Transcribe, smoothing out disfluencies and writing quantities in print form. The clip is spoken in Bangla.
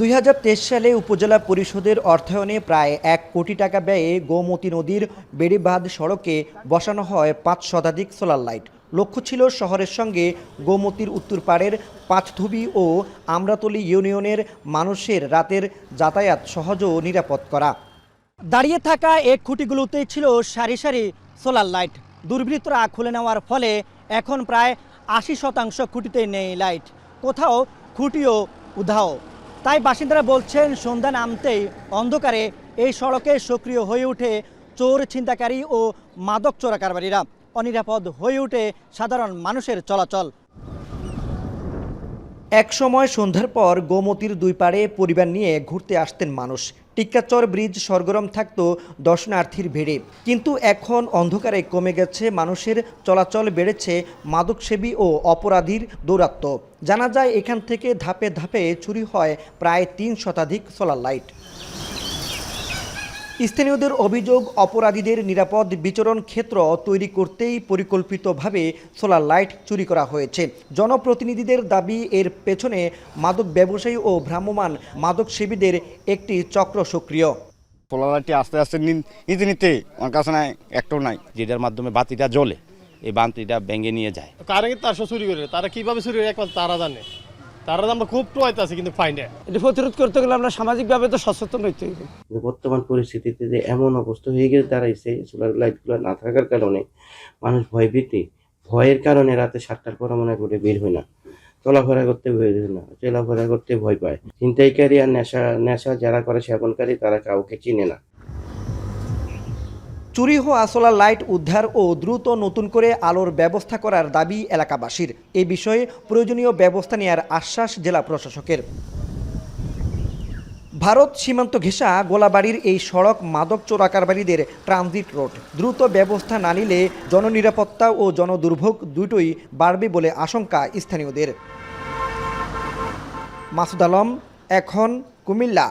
2023 সালে উপজেলা পরিষদের অর্থায়নে প্রায় 1 কোটি টাকা ব্যয়ে গোমতী নদীর বেড়িবাঁধ সড়কে বসানো হয় 5 শতাধিক সোলার লাইট। লক্ষ্য ছিল শহরের সঙ্গে গোমতীর উত্তর পাড়ের পাঁচধুবি ও আমরাতলী ইউনিয়নের মানুষের রাতের যাতায়াত সহজ ও নিরাপদ করা। দাঁড়িয়ে থাকা এক খুঁটিগুলোতেই ছিল সারি সারি সোলার লাইট। দুর্বৃত্তরা খুলে নেওয়ার ফলে এখন প্রায় 80% খুঁটিতে নেই লাইট, কোথাও খুঁটিও উধাও। তাই বাসিন্দারা বলছেন, সন্ধ্যা নামতেই অন্ধকারে এই সড়কে সক্রিয় হয়ে ওঠে চোর, ছিনতাইকারী ও মাদক চোরাকারবারীরা। অনিরাপদ হয়ে ওঠে সাধারণ মানুষের চলাচল। এক সময় সন্ধ্যার পর গোমতীর দুই পাড়ে পরিবার নিয়ে ঘুরতে আসতেন মানুষ। টিক্কাচর ব্রিজ সরগরম থাকতো দর্শনার্থীর ভিড়ে, কিন্তু এখন অন্ধকারে কমে গেছে মানুষের চলাচল, বেড়েছে মাদকসেবী ও অপরাধীর দৌরাত্ম্য। জানা যায় এখান থেকে ধাপে ধাপে চুরি হয় প্রায় 3 শতাধিক সোলার লাইট। স্থানীয়দের অভিযোগ, অপরাধীদের নিরাপদ বিচরণ ক্ষেত্র তৈরি করতেই পরিকল্পিতভাবে সোলার লাইট চুরি করা হয়েছে। জনপ্রতিনিধিদের দাবি, এর পেছনে মাদক ব্যবসায়ী ও ভ্রাম্যমাণ মাদকসেবীদের একটি চক্র সক্রিয়। সোলার লাইটটি আস্তে আস্তে নিতে নিতে আমার কাছে নাই, একটাও নাই, যেটার মাধ্যমে বাতিটা জ্বলে এই বাতিটা ভেঙে নিয়ে যায়। কারেন্ট তার চুরি করে, তারা কিভাবে চুরি করে একমাত্র তারা জানে। তারা আমরা খুব টোয়াইতে আছে, কিন্তু ফাইন এটা প্রতিরোধ করতে গেলে আমরা সামাজিকভাবে তো সচেতন হইতে হবে। বর্তমান পরিস্থিতিতে যে এমন অবস্থা হয়ে গিয়ে দাঁড়াইছে, সোলার লাইটগুলো না থাকার কারণে মানুষ ভয়ের কারণে রাতে 7টার পর মনে করে বের হয় না, চলাফেরা করতে বের হয় না, চলাফেরা করতে ভয় পায়। ছিনতাইকারী আর নেশা যারা করে, সেবনকারী, তারা কাউকে চিনে না। চুরি হওয়া সোলার লাইট উদ্ধার ও দ্রুত নতুন করে আলোর ব্যবস্থা করার দাবি এলাকাবাসীর। এ বিষয়ে প্রয়োজনীয় ব্যবস্থা নেওয়ার আশ্বাস জেলা প্রশাসকের। ভারত সীমান্ত ঘেঁষা গোলাবাড়ির এই সড়ক মাদক চোরাকারবারীদের ট্রানজিট রোড। দ্রুত ব্যবস্থা না নিলে জননিরাপত্তা ও জনদুর্ভোগ দুটোই বাড়বে বলে আশঙ্কা স্থানীয়দের। মাসুদ আলম, এখন, কুমিল্লা।